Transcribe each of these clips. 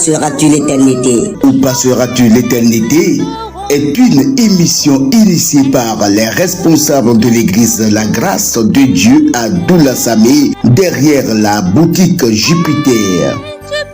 passeras-tu l'éternité? Où passeras-tu l'éternité est une émission initiée par les responsables de l'église La Grâce de Dieu à Doula-Samé, derrière la boutique Jupiter.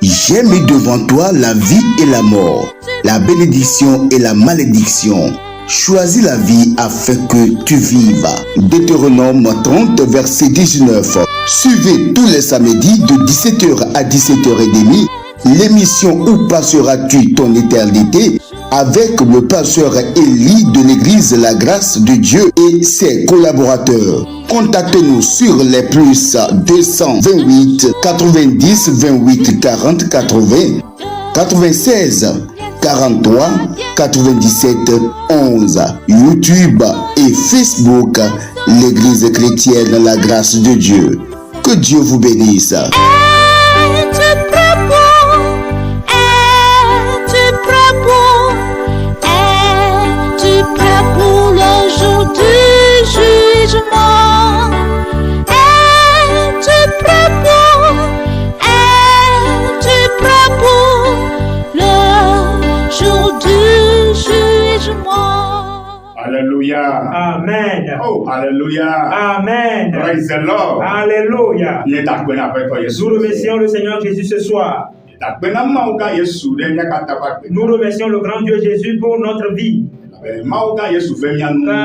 J'ai mis devant toi la vie et la mort, la bénédiction et la malédiction. Choisis la vie afin que tu vives. Deutéronome 30, verset 19. Suivez tous les samedis de 17h à 17h30 l'émission Où passeras-tu ton éternité avec le pasteur Élie de l'église La Grâce de Dieu et ses collaborateurs. Contactez-nous sur les plus 228 90 28 40 80 96 43 97 11. YouTube et Facebook, l'église chrétienne La Grâce de Dieu. Que Dieu vous bénisse. Alléluia. Amen. Oh, alléluia. Amen. Praise the Lord. Alléluia. Nous remercions le Seigneur Jésus ce soir. Nous remercions le grand Dieu Jésus pour notre vie. Car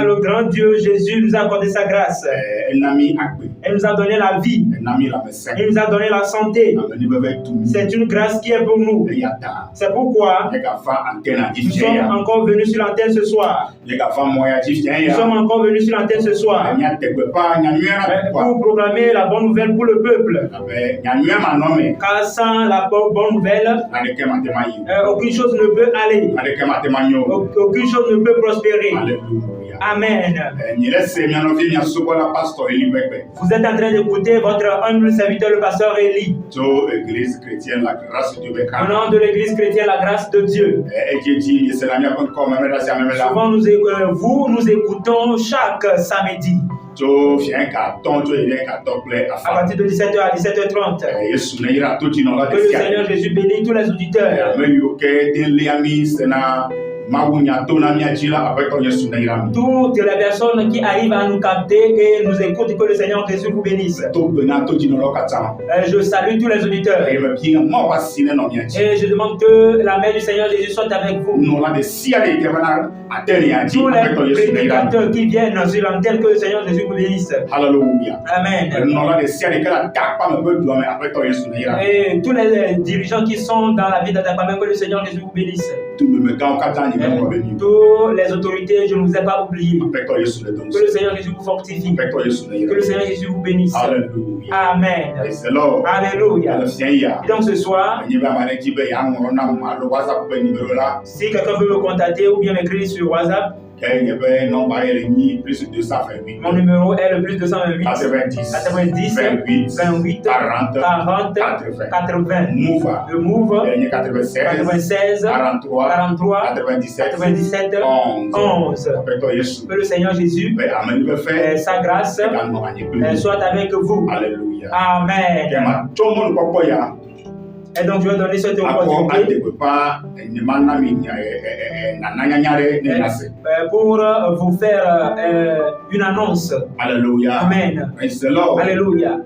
le grand Dieu Jésus nous a accordé sa grâce. Elle nous a donné la vie. Il nous a donné la santé. C'est une grâce qui est pour nous. C'est pourquoi nous sommes encore venus sur l'antenne ce soir. Nous sommes encore venus sur l'antenne ce soir pour proclamer la bonne nouvelle pour le peuple. Car sans la bonne nouvelle, aucune chose ne peut aller. Aucune chose ne peut prospérer. Alléluia. Amen. Vous êtes en train d'écouter votre humble serviteur, le pasteur Élie. Au nom de l'église chrétienne, la grâce de Dieu. Souvent, vous nous écoutons chaque samedi. À partir de 17h à 17h30. Que le Seigneur Jésus bénisse tous les auditeurs. Toutes les personnes qui arrivent à nous capter et nous écoutent, que le Seigneur Jésus vous bénisse. Je salue tous les auditeurs. Et je demande que la main du Seigneur Jésus soit avec vous. Tous les prédicateurs qui viennent sur l'antenne, que le Seigneur Jésus vous bénisse. Alléluia. Amen. Et tous les dirigeants qui sont dans la vie d'Adapamé, que le Seigneur Jésus vous bénisse. Toutes les autorités, je ne vous ai pas oublié. Que le Seigneur Jésus vous fortifie. Que le Seigneur Jésus vous bénisse. Alléluia. Amen. Alléluia. Et donc ce soir, si quelqu'un veut me contacter ou bien m'écrire sur WhatsApp, mon numéro est le plus 228 90 28 40 80. Le Move 96 43 97 11. Que le Seigneur Jésus, sa grâce, soit avec vous. Alléluia. Amen. Et donc je vais donner cette opportunité pour vous faire une annonce. Alléluia. Amen. Alléluia.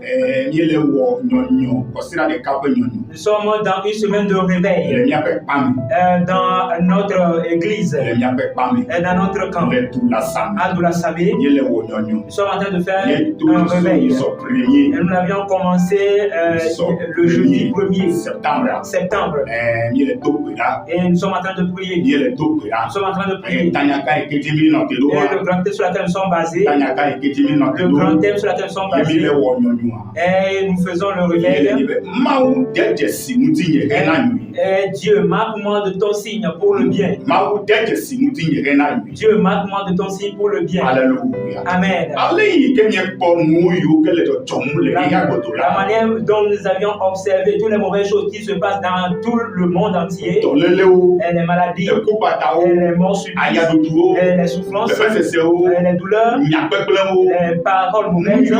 Nous sommes dans une semaine de réveil dans notre église, dans notre camp à Doula-Samé. Nous sommes en train de faire un réveil. Et nous avions commencé le jeudi 1er septembre. Et nous sommes en train de prier. Nous sommes en train de prier. Et le grand thème sur lequel nous sommes basés, et nous faisons le réveil. Et Dieu, marque-moi de ton signe pour le bien. Dieu, marque-moi de ton signe pour le bien. Alléluia. Amen. La manière dont nous avions observé toutes les mauvaises choses qui se passent dans tout le monde entier, et les maladies, et les morts subites, et les souffrances, les douleurs, les paroles mauvaises,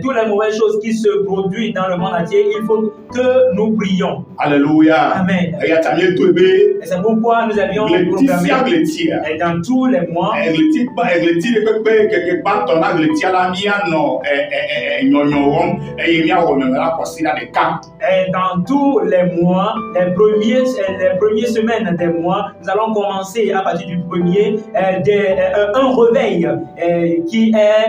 toutes les mauvaises choses qui se produisent dans le monde entier, il faut que nous prions. Alléluia. Amen. Et c'est pourquoi nous avions programmé dans tous les mois. Et dans tous les mois, les premières semaines des mois, nous allons commencer à partir du premier un réveil qui est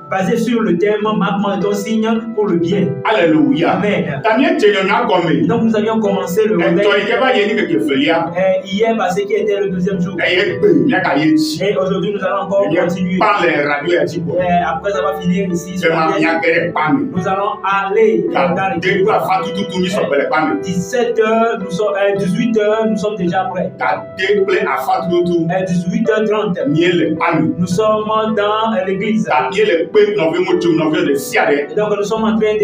basé sur le thème marquement de ton signe pour le bien. Alléluia. Amen. Donc nous avions commencé le réveil hier parce qu'il était le deuxième jour. Et aujourd'hui nous allons encore continuer. Après avoir fini ici, nous allons aller dans les 17h, 18h, nous sommes déjà prêts. 18h30, nous sommes dans l'église. Et donc nous sommes en train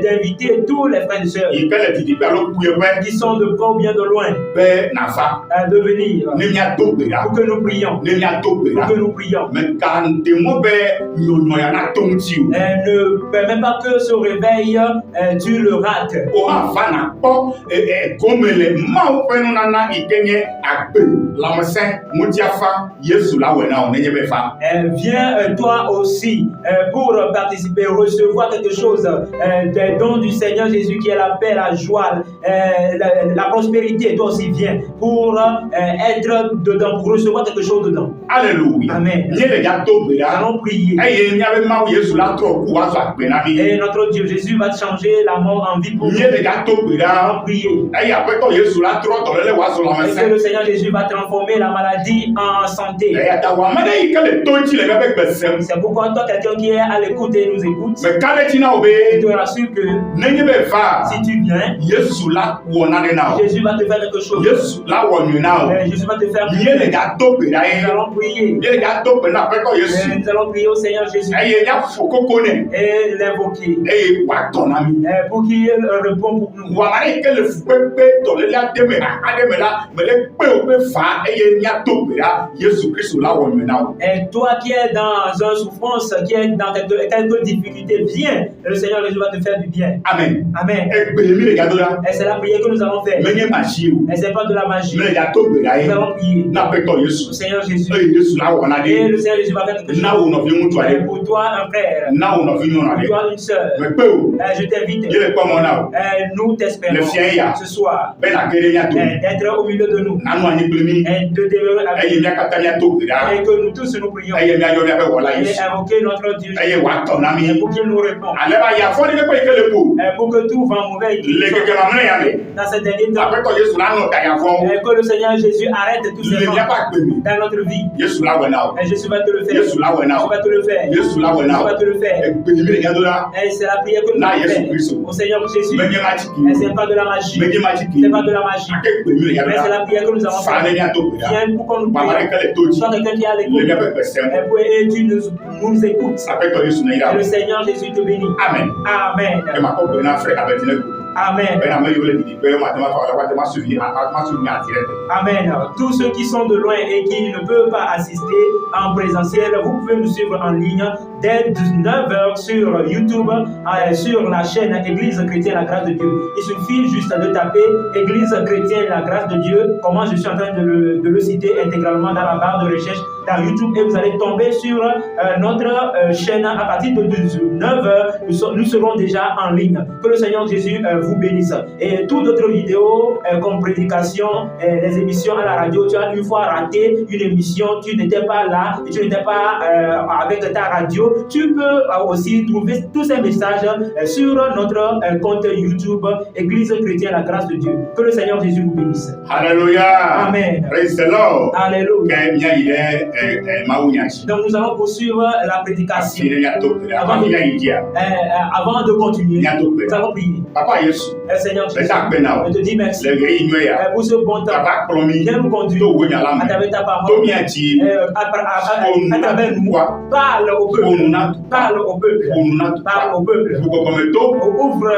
d'inviter tous les frères et sœurs qui sont de près ou bien de loin de venir pour que nous prions. Pour que nous prions. Ne permets pas que ce réveil tu le rates. Viens toi aussi pour participer, recevoir quelque chose des dons du Seigneur Jésus qui est la paix, la joie, la prospérité. Toi aussi viens pour être dedans, pour recevoir quelque chose dedans. Alléluia. Amen. Nous allons prier. Et notre Dieu Jésus va changer la mort en vie pour nous. Nous allons prier. Et que le Seigneur Jésus va transformer la maladie en santé. C'est pourquoi toi, quelqu'un qui est à l'écoute et nous écoute, je te rassure que si tu viens, Jésus va te faire quelque chose. Jésus va te faire prier. Nous allons prier. Nous allons prier au Seigneur Jésus et l'invoquer pour qu'il réponde pour nous. Et toi qui es dans une souffrance, qui est dans quelques difficultés, viens. Le Seigneur Jésus va te faire du bien. Amen. Amen. Et c'est la prière que nous allons faire. Et c'est pas de la magie. Nous allons prier. Le Seigneur Jésus. Et le Seigneur Jésus va faire quelque chose. Et pour toi, un frère. Pour toi, une sœur. Je t'invite. Nous t'espérons ce soir d'être au milieu de nous. Et de demeurer avec nous. Et que nous tous nous prions. Et invoquer notre Dieu Jésus. Et pour qu'il nous réponde. Et pour que tout va mauvais dans cette dernière temps. Et que le Seigneur Jésus arrête tous ces vents dans notre vie. Et Jésus va te le faire. Jésus va te le faire. Jésus va te le faire. Et c'est la prière que nous faisons au Seigneur Jésus. Et c'est pas de la magie. C'est pas de la magie. Mais c'est la prière que nous avons faite. Viens pour qu'on nous prie. Sois quelqu'un qui a l'écoute. Et tu nous écoutes. Et le Seigneur Jésus te bénit. Amen. Amen. Amen. Amen. Tous ceux qui sont de loin et qui ne peuvent pas assister en présentiel, vous pouvez nous suivre en ligne dès 19h sur YouTube, sur la chaîne Église Chrétienne La Grâce de Dieu. Il suffit juste de taper Église Chrétienne La Grâce de Dieu, comment je suis en train de le citer intégralement dans la barre de recherche dans YouTube, et vous allez tomber sur notre chaîne à partir de 19h. Nous serons déjà en ligne. Que le Seigneur Jésus vous bénisse. Et toutes d'autres vidéos comme prédication, les émissions à la radio, tu as une fois raté une émission, tu n'étais pas là, et tu n'étais pas avec ta radio, tu peux aussi trouver tous ces messages sur notre compte YouTube Église Chrétienne La Grâce de Dieu. Que le Seigneur Jésus vous bénisse. Alléluia. Amen. Praise the Lord. Alléluia. Donc nous allons poursuivre la prédication. Avant de continuer, nous allons prier. Papa Yesu. Seigneur Jésus, je te dis merci pour ce bon temps. Viens nous conduire à travers ta parole, à travers nous. Parle au peuple. Parle au peuple. Parle au peuple. Ouvre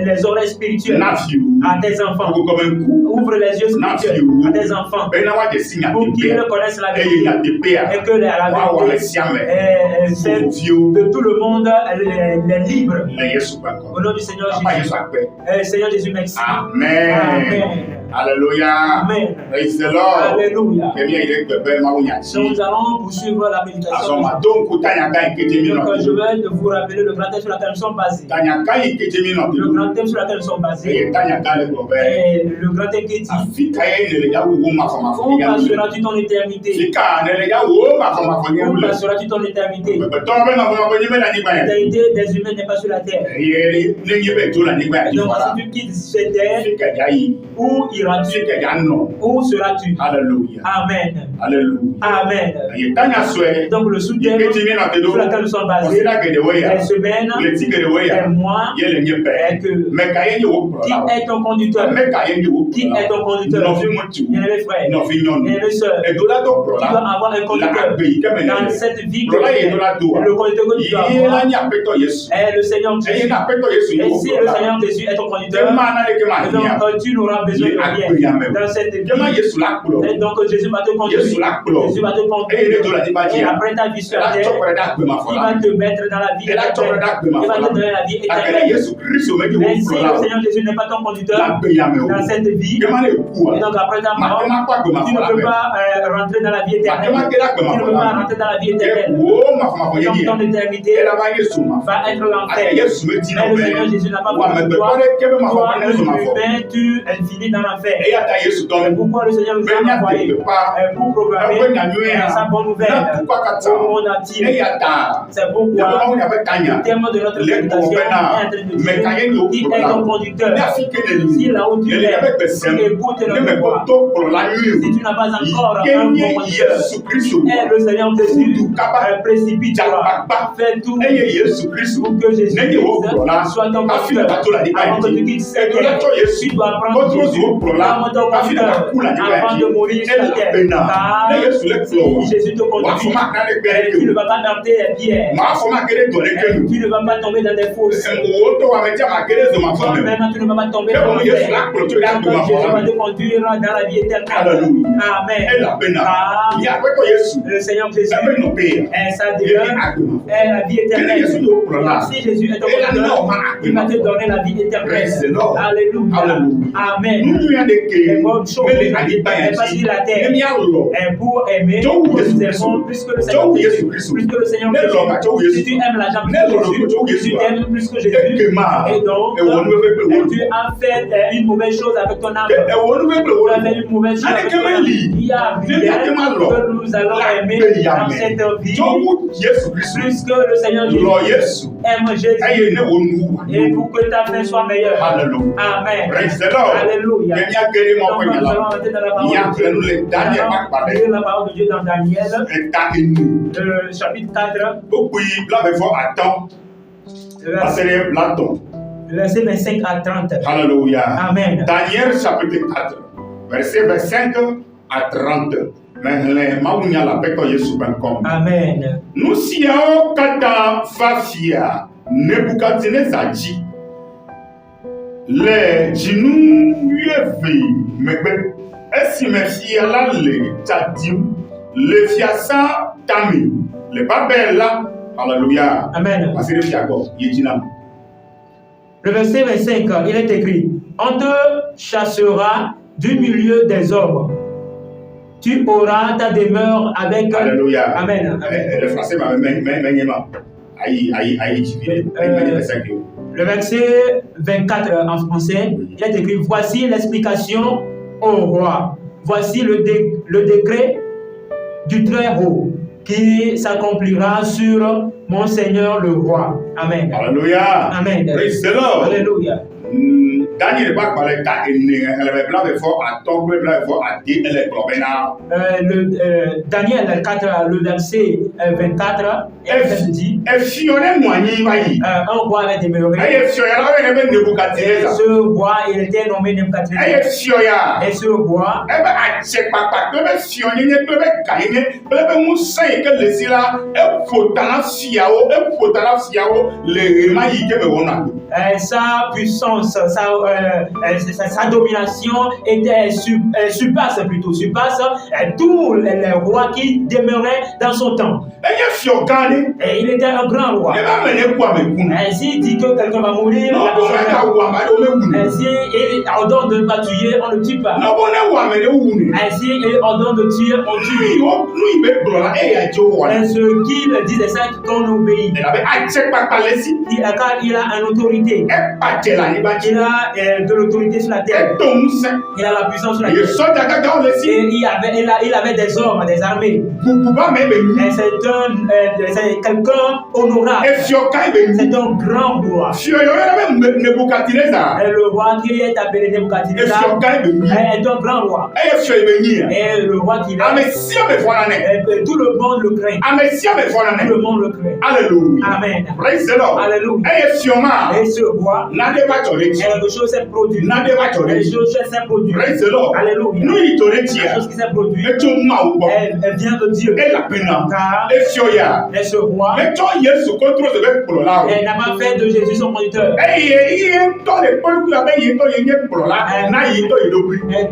les oreilles spirituelles à tes enfants. Ouvre les yeux spirituels à tes enfants pour qu'ils connaissent la vérité et que la vérité de tout le monde est libre. Au nom du Seigneur Jésus. Seigneur Jésus, merci. Amen. Amen. Alléluia. Amen. Praise the Lord. Alléluia. Nous allons poursuivre la méditation. Donc, je vais vous rappeler le grand thème sur lequel nous sommes basés. Le grand thème sur lequel nous sommes basés. Et le grand thème qui dit: où passeras-tu ton éternité? Où passeras-tu ton éternité? L'éternité des humains n'est pas sur la terre. Donc, si tu quittes cette terre, où iras-tu? Où seras-tu? Alléluia. Amen. Alléluia. Amen. Donc, le soutien sur lequel nous sommes basés, les semaines, les mois, et que qui est ton conducteur? Qui est ton conducteur? Bien-aimés frères, bien-aimés sœurs, tu dois avoir un conducteur dans cette vie chrétienne. Le conducteur que tu dois avoir est le Seigneur Jésus. Et si le Seigneur Jésus est ton conducteur, donc tu n'auras besoin de rien dans cette vie. Et donc Jésus va te conduire. Jésus va te conduire. Et après ta vie sur la terre, il va te mettre dans la vie éternelle. Il va te donner la vie éternelle. Mais si le Seigneur Jésus n'est pas ton conducteur dans cette vie, et donc après ta mort, tu ne peux pas rentrer dans la vie éternelle. Tu ne peux pas rentrer dans la vie éternelle. Donc ton éternité va être l'enfer. Mais le Seigneur Jésus n'a pas besoin de toi. Toi, humain, tu finis dans l'enfer. C'est pourquoi le Seigneur nous a envoyé pour proclamer sa bonne nouvelle au monde entier. C'est pourquoi le thème de notre prédication est en train de dire: qui est ton conducteur? Si là où tu es, écoute notre voix. Si tu n'as pas encore un bon conducteur, qui est le Seigneur Jésus, précipite-toi, fais tout pour que Jésus soit ton conducteur. Avant que tu quittes cette terre, tu dois prendre Jésus comme ton conducteur avant de mourir sur la terre. Car si Jésus te conduit, tu ne vas pas heurter les pierres. Tu ne vas pas tomber dans des fosses. Toi-même, tu ne vas pas tomber dans les pierres. Jésus va te conduire dans la vie éternelle. Amen. Le Seigneur Jésus est sa demeure, est la vie éternelle. Si Jésus est ton conducteur, il va te donner la vie éternelle. Alléluia. Amen. Les bonnes choses est passé sur la terre pour aimer nous aimons plus que le Seigneur Jésus. Plus que le Seigneur Jésus. Si tu aimes l'argent plus que Jésus, tu aimes plus que Jésus. Et donc, tu as fait une mauvaise chose avec ton âme. Tu as fait une mauvaise chose avec ton âme. Il y a rien que nous allons aimer dans cette vie plus que le Seigneur Jésus. Aime Jésus. Et pour que ta fin soit meilleure. Amen. Alléluia. Donc, nous allons entrer dans la parole de Dieu dans Daniel, chapitre 4, verset 25 à 30. Alléluia. Amen. Daniel chapitre 4, verset 25 à 30. Amen. Nous siao kata fafia Nebukadnezar dit les djinnu yevi megbe esi mefia la le tadim le fiasa tami le babela. Alléluia. Amen. Le verset 25, il est écrit: on te chassera du milieu des hommes. Tu auras ta demeure avec... Alléluia. Amen. Le français m'a même. Le verset 24 en français, il est écrit: voici l'explication au roi. Voici le décret du Très-Haut qui s'accomplira sur mon Seigneur le roi. Amen. Alléluia. Amen. Praise the Lord. Alléluia. Daniel ba kpalẹ ta ene ẹlẹbẹ bla bẹ fọ atọ bẹ bla bẹ fọ adi ẹlẹ kplọbẹ na. Daniel 4, le verset 24, elle dit. Effioré moigny vayi. Un roi avait demeuré. Eye fioya la wẹ bẹ Nebukadnezar. Et ce roi, il était nommé Nebukadnezar. Eye fioya. Et ce roi. Ebe atsẹ kpakpa kpe bẹ fiọnyenye kpe bẹ ganyenye kpe bẹ musẹ yi ke le si la efotana fiawo le ɣema yi ke bẹ wɔna. Sa puissance, sa domination surpasse tous les rois qui demeuraient dans son temps. Et il était un grand roi. Ainsi dit que quelqu'un va mourir, ainsi il ordonne de ne pas tuer, on ne tue pas. Ainsi il ordonne de tuer, on tue. Ce qu'il dit, c'est ça qu'on obéit. Car il a une autorité. Il a de l'autorité sur la terre. Il a la puissance sur la terre. Et il avait des hommes, des armées. Et c'est quelqu'un honorable. C'est un grand roi. Et le roi qui est appelé Nebukadnezar est un grand roi. Et le roi qui est, tout le monde le craint. Tout le monde le craint. Alléluia. Amen. Alléluia. Et ce roi, quelque chose s'est produit. Quelque chose s'est produit. Alléluia. Quelque chose qui s'est produit, elle vient de Dieu. Car et ce roi, elle n'a pas fait de Jésus son conducteur.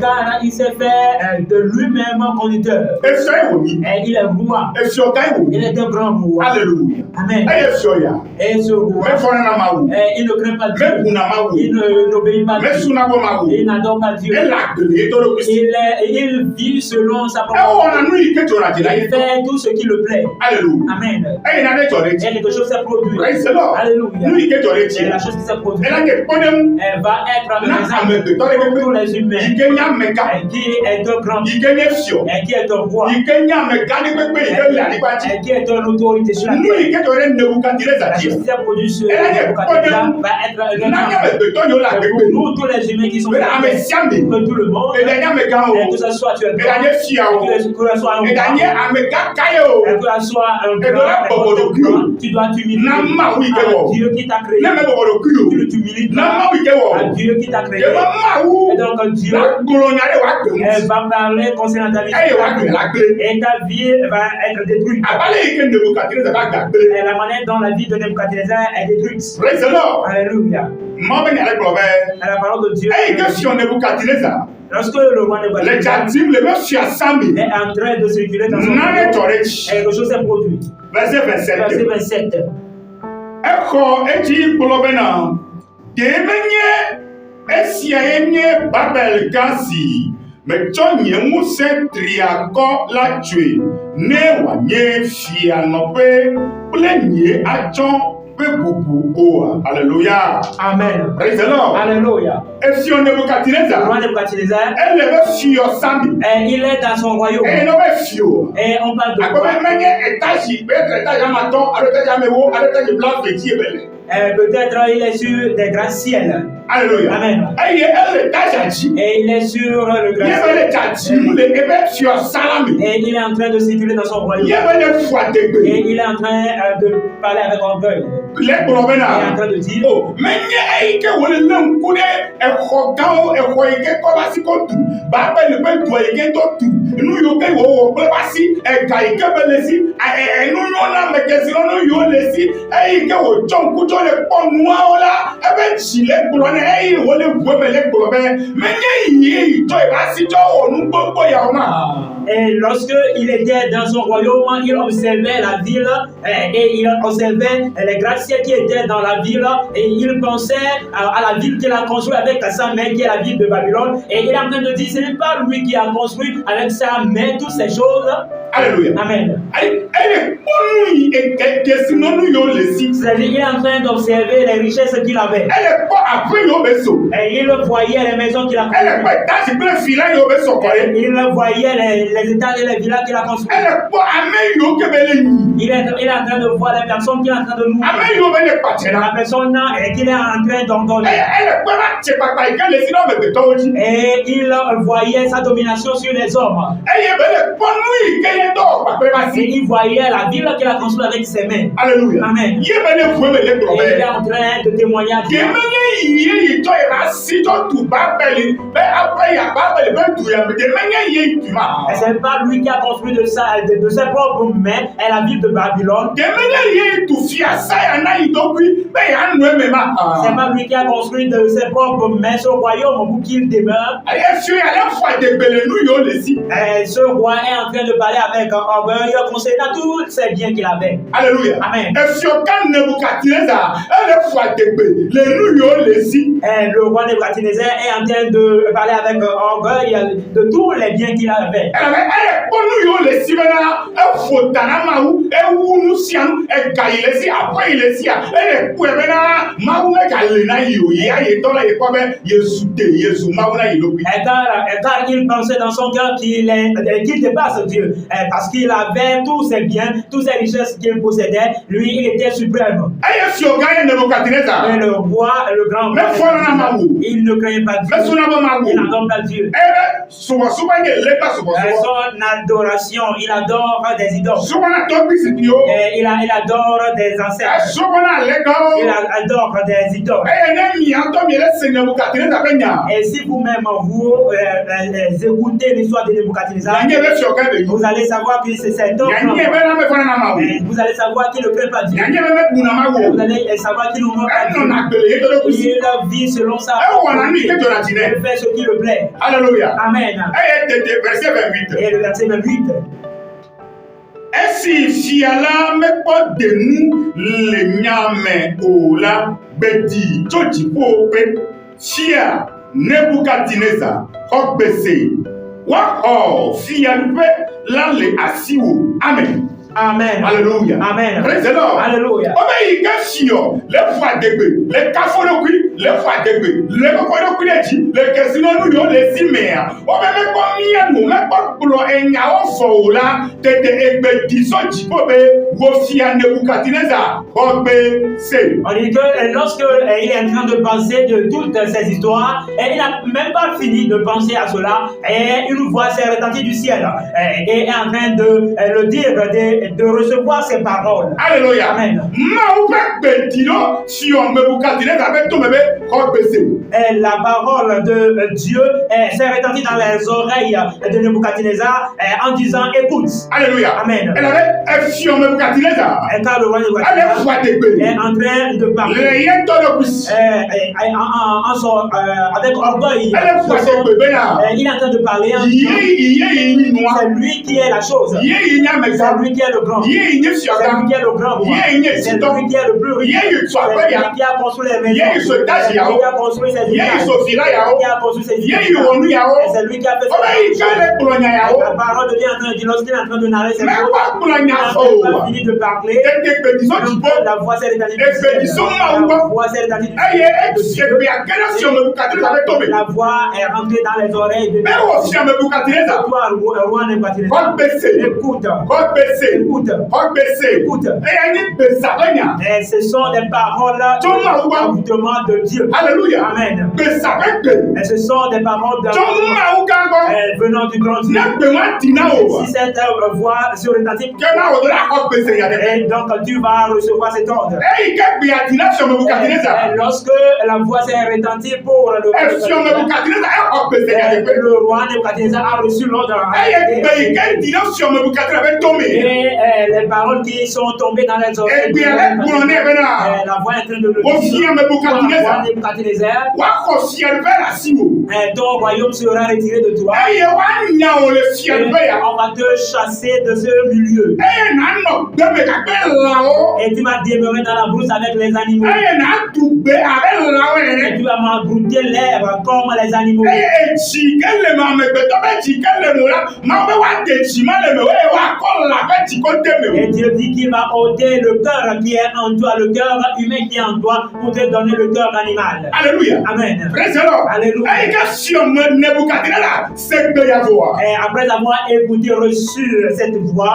Car il s'est fait de lui-même un conducteur. Et il est roi. Il est un grand roi. Alléluia. Amen. Et ce roi, il ne craint pas Dieu. Il n'obéit pas Dieu. Il n'adore pas Dieu. Il vit selon sa propre. Il fait tout ce qui le plaît. Amen. Et quelque chose s'est produit. Alléluia. Et la chose qui s'est produite, elle va être amenée pour tous les humains. Qui est un grand, qui est un roi, qui est une autorité sur la terre. La chose qui s'est produite sur Nebukadnezar va être un pour nous, tous les humains qui sont sur la terre, que tout le monde, que ce soit tu es grand, que ce soit un roi, que ce soit un grand, tu dois t'humilier à Dieu qui t'a créé. Tu t'humilies à Dieu qui t'a créé. Et donc Dieu va parler concernant ta vie. Et ta vie va être détruite. Et la manière dont la vie de Nebukadnezar est détruite. Alléluia. À la parole de Dieu. Lorsque le roi Nebukadnezar est en train de circuler dans son royaume, quelque chose s'est produit. Verset 27. Verset 27. Babel Kasi, mais tu n'es moussé triaco la tuer, ne wanye fia no pe, plenye a Alléluia. Amen. Praise the Lord. Alléluia. Et si on Nebukadnezar, le roi Nebukadnezar, elle est fio samedi. Et il est dans son royaume. Et non fio. Et on parle de quoi? Peut-être il est sur des grands ciels. Alléluia. Amen. Et il est sur le grand ciel. Et il est en train de circuler dans son royaume. Et il est en train de parler avec orgueil. Il est en train de dire et lorsque il était dans son royaume, il observait la ville et il observait les gratte-ciels qui étaient dans la ville et il pensait à la ville qu'il a construite avec sa main, qui est la ville de Babylone. Et il est en train de dire, ce n'est pas lui qui a construit avec sa main toutes ces choses. Alléluia. Amen. C'est-à-dire, il est en train d'observer les richesses qu'il avait. Et il voyait les maisons qu'il a construites. Il voyait les étages et les villas qu'il a construites. Il est en train de voir les personnes qu'il est en train de louer. La personne qu'il est en train d'endormir. Et il voyait sa domination sur les hommes. Et il voyait la ville qu'il a construite avec ses mains. Alléluia. Amen. Et il est en train de témoigner à Dieu. Et c'est pas lui qui a construit de ses propres mains et la ville de Babylone. C'est pas lui qui a construit de ses propres mains ce royaume où qu'il demeure. Ce roi est en train de parler avec orgueil concernant tous ces biens qu'il avait. Alléluia. Amen. Le roi Nebuchadnezzar est en train de parler avec orgueil de tous les biens qu'il avait. Car il pensait dans son cœur qu'il dépasse Dieu, parce qu'il avait tous ses biens, toutes ses richesses qu'il possédait. Lui, il était suprême. Mais le roi, le grand roi, il ne craignait pas Dieu. Il n'adore pas Dieu. Son adoration, il adore des idoles. Il adore des ancêtres. Il adore des idoles. Et si vous-même vous écoutez l'histoire de Nebuchadnezzar, vous allez savoir que c'est cet homme. Vous allez savoir qu'il ne craint pas Dieu. Vous allez savoir qu'il ne ment pas Dieu. Il vit selon sa volonté. Il fait ce qui le plaît. Alléluia. Amen. Verset 28. Et le verset 28. Esi fiala mekpo denu le nyame ola bedi chochi pope fia Nebuchadnezzar okbese wa fialpe la le asiwo. Amen. Amen. Alléluia. Amen. Praise the Lord. Alléluia. Obe igashio le fois degbe le kafolokui le fois degbe le kokodokui leji le kesino nu yo le simea obe me ko mienu me ko blo enya ofo la tete egbe disoji pobe wo fia Nebuchadnezzar obe se. On dit que lorsque il est en train de penser de toutes ces histoires, et il n'a même pas fini de penser à cela, et une voix s'est retentie du ciel et est en train de le dire, de recevoir ces paroles. Alléluia. Amen. Et la parole de Dieu s'est retentie dans les oreilles de Nebuchadnezzar en disant écoute. Alléluia. Amen. Et quand le roi Nebuchadnezzar est en train de parler avec orgueil, il est en train de parler en disant c'est lui qui est la chose, c'est lui qui est le grand, c'est lui qui est le grand roi, c'est lui qui est le plus riche, c'est lui qui a construit les maisons, c'est lui qui a construit ses villages, c'est lui qui a construit ses villages, c'est lui qui a fait la parole de Dieu en train de dire lorsqu'il est en train de narrer ses choses, il n'a pas fini de parler, la voix s'est rétablie du ciel, la voix s'est rétablie du ciel, la voix est rentrée dans les oreilles de toi, roi Nebuchadnezzar. Écoute. Et ce sont des paroles d'envoûtement de Dieu. Alléluia. Amen. Et ce sont des paroles venant du grand Dieu. Si cette voix se retentit, et donc tu vas recevoir cet ordre. Et lorsque la voix s'est retentie pour le roi Nebuchadnezzar a reçu l'ordre. Et les paroles qui sont tombées dans les oreilles, la voix est en train de le dire. Nebuchadnezzar, ton royaume sera retiré de toi. toi. On va te chasser de ce milieu. Et tu vas demeurer dans la brousse avec les animaux. Et tu vas m'abrouter l'herbe comme les animaux. Et Dieu dit qu'il va ôter le cœur qui est en toi, le cœur humain qui est en toi, pour te donner le cœur animal. Alléluia. Amen. Alléluia. Et après avoir écouté, reçu cette voix,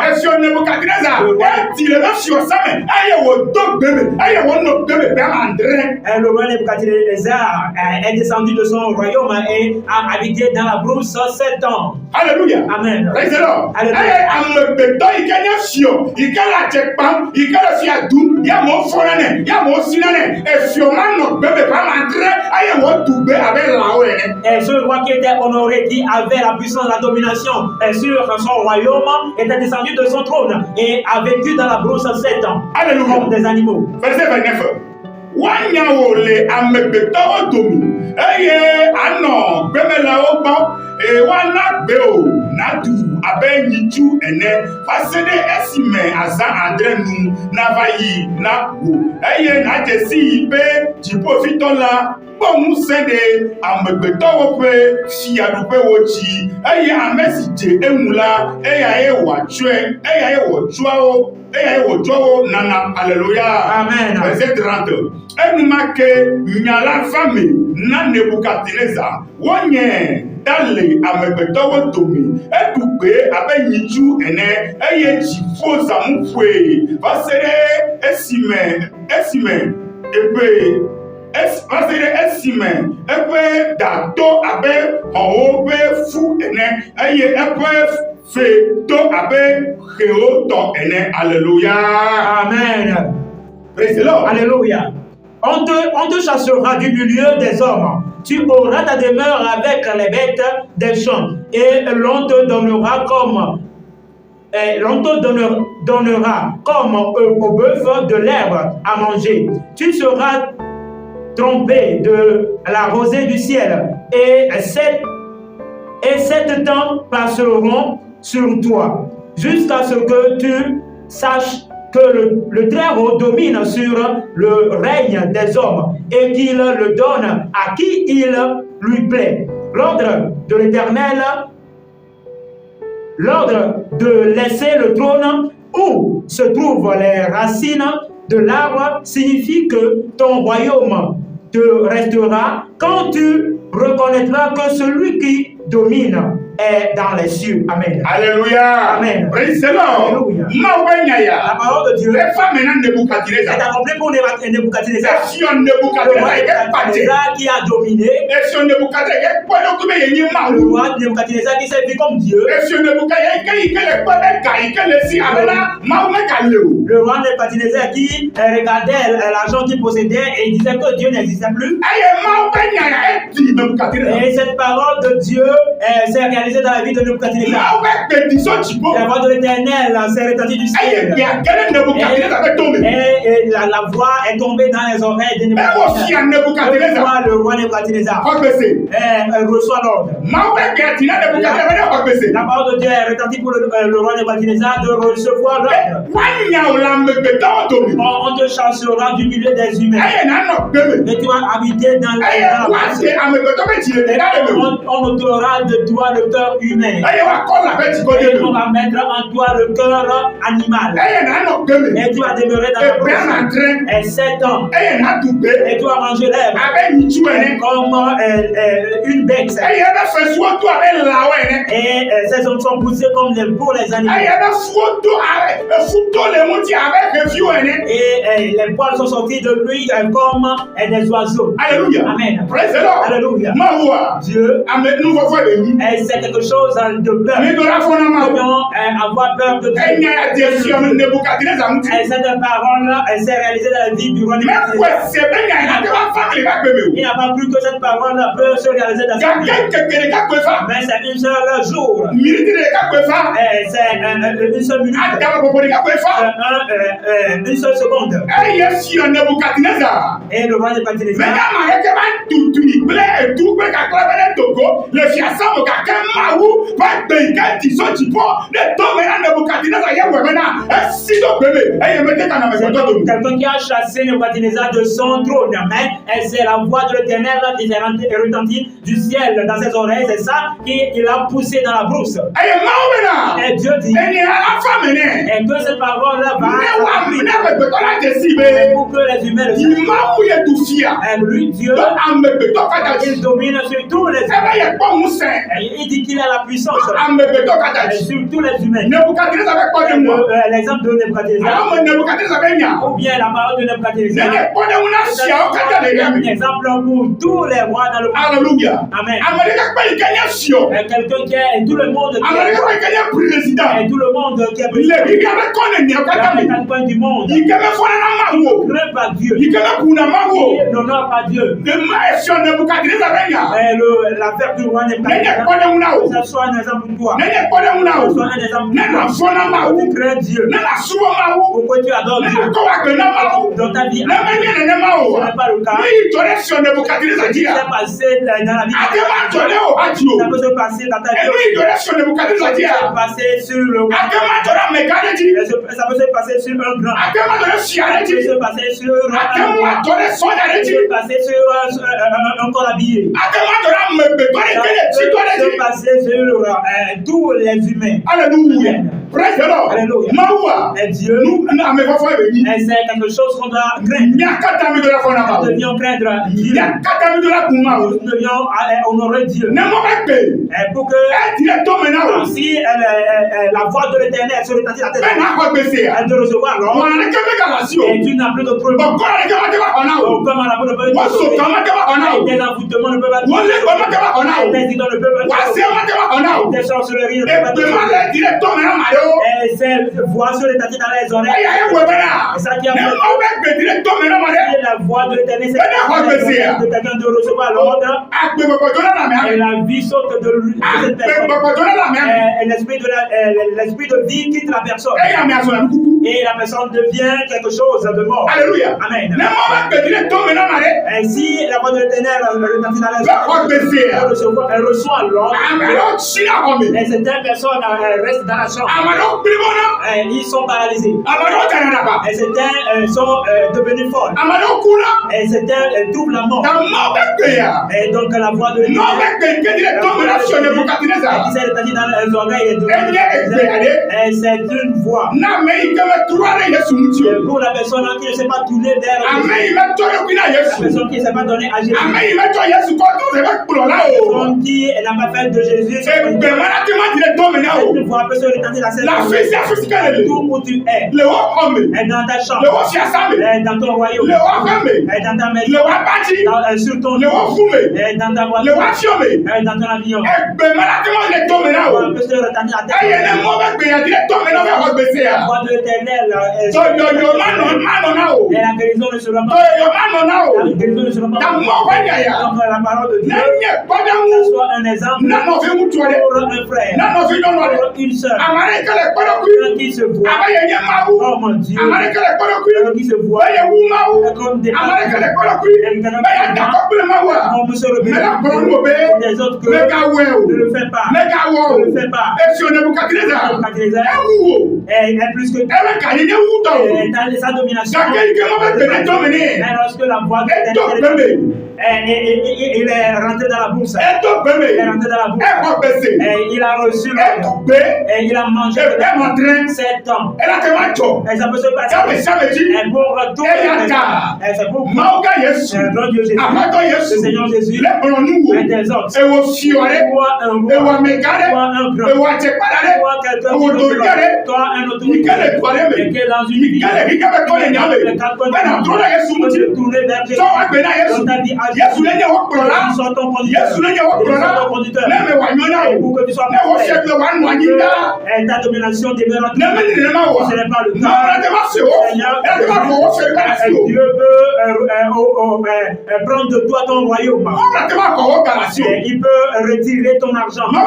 le roi Nebuchadnezzar est descendu de son royaume et a habité dans la brousse 7 ans. Alléluia. Amen. Alléluia. Et ce roi qui était honoré, qui avait la puissance, la domination sur son royaume, était descendu de son trône et a vécu dans la brousse 7 ans. Alléluia. Comme des animaux. Verset 29. Wanyawole amegbetɔwo domi eye anɔ gbemelawo gbɔ eye woana gbe o nadu abe nyitsu ene va se ɖe esime azã adre nu nava yi na go eye nadze si yi be dziƒoƒitɔ la kpɔ ŋusẽ ɖe amegbetɔwo ƒe fiaɖuƒewo dzi eye ame si dze eŋu la eyae wòtsɔwo nana. Alléluia. Amen. Verset 30. Enumake nya la va me na Nebukadnezar wonye dale amegbetɔwo dome edugbe abe nyitsu ene eye dziƒo zamuƒoe va se ɖe esime eƒe dato abe xɔwo ƒe fu ene eye eƒe fe to abe xewo tɔ ene. Alléluia. Amen. Praise the Lord. Alléluia. On te chassera du milieu des hommes. Tu auras ta demeure avec les bêtes des champs. Et l'on te donnera comme au bœuf de l'herbe à manger. Tu seras trompé de la rosée du ciel. Et 7 temps passeront sur toi, jusqu'à ce que tu saches que le Très-Haut domine sur le règne des hommes et qu'il le donne à qui il lui plaît. L'ordre de l'Éternel, l'ordre de laisser le trône où se trouvent les racines de l'arbre signifie que ton royaume te restera quand tu reconnaîtras que celui qui domine est dans les cieux. Amen. Alléluia. Amen. Praise the Lord. La parole de Dieu est accomplie pour Nebuchadnezzar. Nebuchadnezzar qui a dominé. Le roi Nebuchadnezzar qui s'est vu comme Dieu. Le roi Nebuchadnezzar qui regardait l'argent qu'il possédait et il disait que Dieu n'existait plus. Et cette parole de Dieu s'est réalisée dans la vie de Nebuchadnezzar. La voix de l'Éternel s'est retentie du ciel. Et la voix est tombée dans les oreilles de Nebuchadnezzar. Le roi Nebuchadnezzar reçoit l'ordre. La parole de Dieu est retentie pour le roi Nebuchadnezzar de recevoir l'ordre. On te chassera du milieu des humains. Et tu vas habiter dans la place. On ôtera de toi le cœur humain. Et on va mettre en toi le cœur animal. Et tu vas demeurer dans la brousse. Et 7 ans. Et tu vas manger l'herbe comme une bête. Et ces hommes sont poussés comme pour les animaux. Et les poils sont sortis de lui comme des oiseaux. Alléluia. Amen. Praise the Lord. Alléluia. Dieu. Et c'est quelque chose de peur. Nous devons avoir peur de Dieu. Et cette parole s'est réalisée dans la vie du roi Nebuchadnezzar. Il n'a pas cru que cette parole peut se réaliser dans sa vie. Mais c'est une seule jour. C'est une seule minute. Une seule seconde. Et le roi Nebuchadnezzar Quelqu'un qui a chassé Nebuchadnezzar de son trône, mais c'est la voix de l'Éternel qui est retentie du ciel dans ses oreilles, c'est ça qu'il a poussé dans la brousse. Et Dieu dit, et que cette parole-là va pour que les humains le sachent. Lui, Dieu, il domine sur tous les humains. Il dit qu'il a la puissance sur tous les humains. L'exemple de Nebuchadnezzar, ou bien la parole de Nebuchadnezzar, c'est un exemple pour tous les rois dans le monde. Alléluia. Amen. Quelqu'un qui est tout le monde qui est président. Et tout le monde qui est président. Dans le du monde. Il ne craint pas Dieu. Il n'honore pas Dieu. L'affaire du roi Nebuchadnezzar, que ce soit un exemple pour toi. Que ce soit un exemple pour toi. Tu crains Dieu. Pourquoi tu adores Dieu? Dans ta vie, ce n'est pas le cas. Ce qui s'est passé dans la vie, ça peut se passer dans ta vie. Ça peut se passer sur le roi. Ça peut se passer sur un grand. Ça peut se passer sur un roi. Ça peut se passer sur un corps habillé. Ça peut se passer sur tous les humains. Alléluia. Alléluia. Et Dieu, c'est quelque chose qu'on doit craindre. Nous devions craindre Dieu. Nous devions honorer Dieu. Pour que si la voix de l'Éternel se retentit dans tes oreilles, elle de recevoir l'ordre, et tu n'as plus de problème. Comme à la bonne tes envoûtements ne peuvent pas te tes idoles ne peuvent pas tes sorcelleries ne peuvent pas te et cette voix se retentit dans les oreilles. Et ça qui a fait la voix de l'Éternel, c'est de quelqu'un de recevoir l'ordre. Et la vie saute de cette personne. Et l'esprit de vie quitte la personne. Et la personne devient quelque chose de mort. Alléluia. Amen. Et si la voix de l'Éternel retentit dans les oreilles, elle reçoit l'ordre. Et certaines personnes restent dans la chambre. Et ils sont paralysés. Et certains sont devenus folles. Et certains trouvent la mort. Et donc la voix de l'Éternel qui s'est retentie dans les oreilles et c'est une voix. Pour la personne qui ne s'est pas tournée vers la personne qui ne s'est pas donnée à Jésus, la personne qui n'a pas fait de Jésus, cette voix peut se retentir dans cette tout où tu es, et dans ta chambre, et dans ton royaume, et dans ta maison, sur ton lit, et dans ta voiture, et dans ton avion. La voix peut se retentir à ta la voix de l'Éternel et la guérison ne sera pas. La guérison ne sera pas. Donc la parole de Dieu, ça soit un exemple pour un frère, pour une sœur, qui se voit. Oh mon Dieu, qui se voit comme des on peut se rebelle des autres que ne le fais pas. Ne le fais pas. Elle est plus que sa domination. Mais lorsque la voix de il est rentré dans la bourse. Il est rentré dans la bourse. Et il a reçu l'ordre. Et il a mangé 7 ans. Et ça peut se passer. Et pour retourner. Et c'est pour grand Dieu Jésus. Le Seigneur Jésus. Et des autres. Toi un roi. Toi un grand. Toi quelqu'un qui te toi un autorité. Et qui est dans une vie. Pour se tourner vers Jésus. Dans ta vie. Yesu soit ton conducteur. Et pour que tu sois et ta domination demeure. Ce n'est pas le cas. Seigneur, Dieu veut prendre de toi ton royaume. Il peut retirer ton argent. Il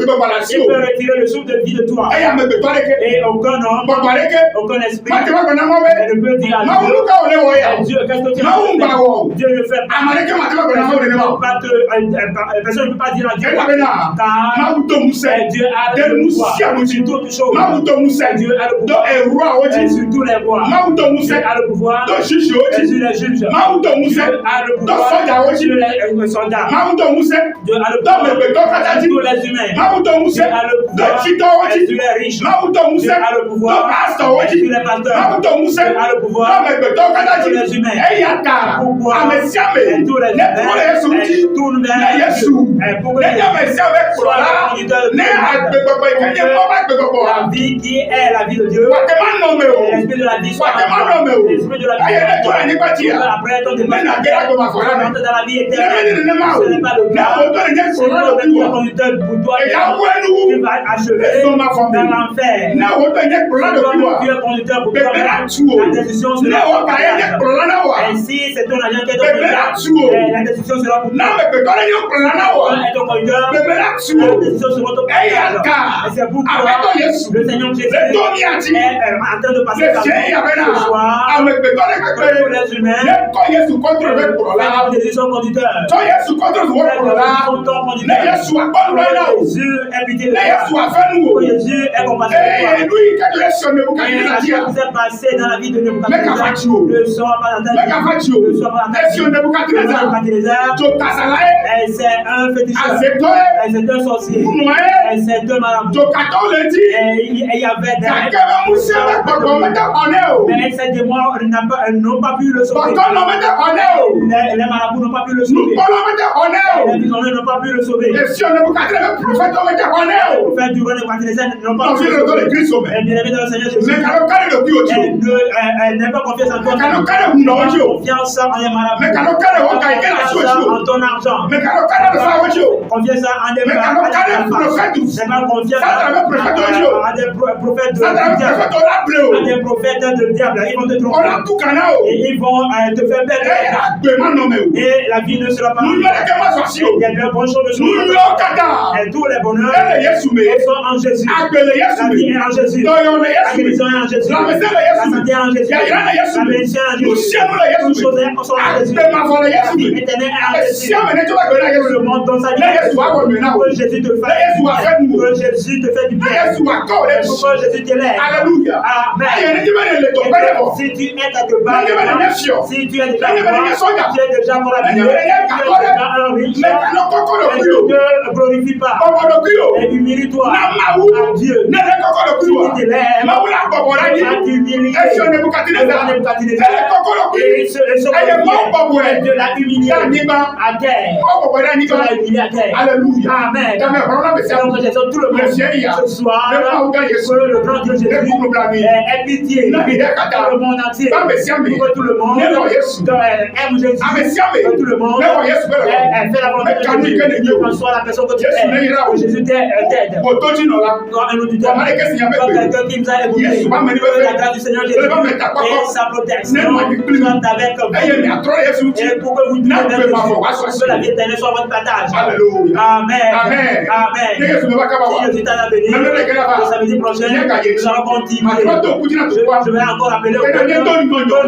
peut retirer le souffle de vie de toi. Et aucun homme, aucun esprit ne peut dire à Dieu, qu'est-ce que tu as fait? Dieu ne fait pas. personne ne peut pas dire à Dieu. Car Dieu a le pouvoir sur toutes choses. Dieu a le pouvoir sur tous les rois. Dieu a le pouvoir sur les juges. Dieu a le pouvoir sur les soldats. Dieu a le pouvoir sur tous les humains. Dieu a le pouvoir sur les riches. Dieu a le pouvoir sur les pasteurs. Dieu a le pouvoir sur les humains. Pourquoi tous les humains tournent vers Dieu pour que soit le conducteur de la vie qui est la vie de Dieu. L'esprit de la vie soit l'esprit de la vie. Après ton départ, dans la vie éternelle. Ce n'est pas le cas. C'est le conducteur pour toi. Tu vas achever dans l'enfer. C'est le conducteur pour toi. La décision sera pour toi. Et si c'est ton agent qui est ton conducteur, la décision sera pour toi. Et ton conducteur, la décision sera pour toi. Et c'est pourquoi le Seigneur Jésus est en train de passer par ce soir pour les humains. La décision conducteur. Jésus est pitié de toi. Jésus est compassionnel de toi. Ce qui s'est passé dans la vie de Nebuchadnezzar ne sera pas dans ta vie. Ne sera pas dans ta vie. Nebuchadnezzar, c'est un féticheur. C'est un sorcier. C'est un marabout. Et il y avait des mais ces démons n'ont pas pu le sauver. Les marabouts n'ont pas pu le sauver. Les bisonnés n'ont pas pu le sauver. Les prophètes du roi Nebuchadnezzar n'ont pas pu le sauver. Et bien aimé dans le Seigneur Jésus, elle n'a pas confiance en toi. Confiance en les marabouts. Confiance en ton argent. Confiance en des marabouts. N'est pas confiance à des prophètes de diable. Ils vont te tromper. Et ils vont te faire perdre. Et la vie ne sera pas. Et des bonnes choses ne seront pas. Et tous les bonheurs sont en Jésus. La vie est en Jésus. La guérison est en Jésus. La santé est en Jésus. La bénédiction est en Jésus. Toutes choses sont en Jésus. La vie éternelle est en Jésus. Le monde dans sa vie. Que Jésus te fasse. Que Jésus te fait du bien. Que Jésus te lève. Alléluia. Amen. Si tu es quelque part, si tu es déjà pour la vie, tu es déjà un riche, ne te glorifie pas et humilie-toi à Dieu. Si tu te lèves, tu vas t'humilier devant Nebuchadnezzar et de la humilier à terre. Tu vas humilier à terre. Alléluia. Amen. Donc, j'exhorte tout le monde ce soir que le grand Dieu Jésus ait pitié dans le monde entier. Que tout le monde aime Jésus. Que tout le monde fait la volonté de Dieu. Qu'on soit la personne que tu es. Que Jésus t'aide. Quand un auditeur, quand quelqu'un qui nous a écouté, que la grâce du Seigneur Jésus et sa protection soit avec vous. Et pour que vous que la vie éternelle soit votre partage. Amen. Amen. Amen. Si Jésus t'a béni, le samedi prochain, nous allons continuer. Je vais encore appeler au que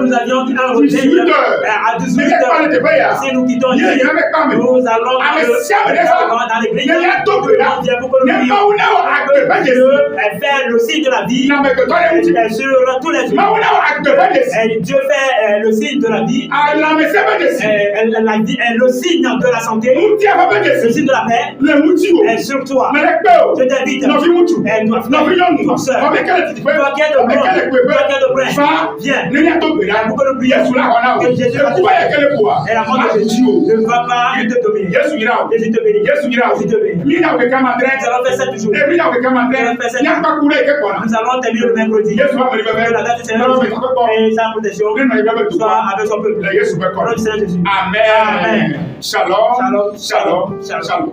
nous avions un rendez-vous à 18h. Si nous quittons ici, nous allons dans l'église. Nous allons pour que nous puissions faire le signe de la vie sur tous les humains. Dieu fait le signe de la vie, le signe de la santé, le signe de la paix sur toi. Je t'invite, toi soeur, toi qui es de près, viens pour que nous prions que Jésus va te faire. Et la mort de Jésus ne va pas te dominer. Jésus te bénit. Jésus te bénit. Nous allons faire 7 jours. Nous allons terminer le mercredi. Que la grâce du Seigneur et sa protection soit avec son peuple. Amen. Shalom. Shalom. Shalom. Shalom.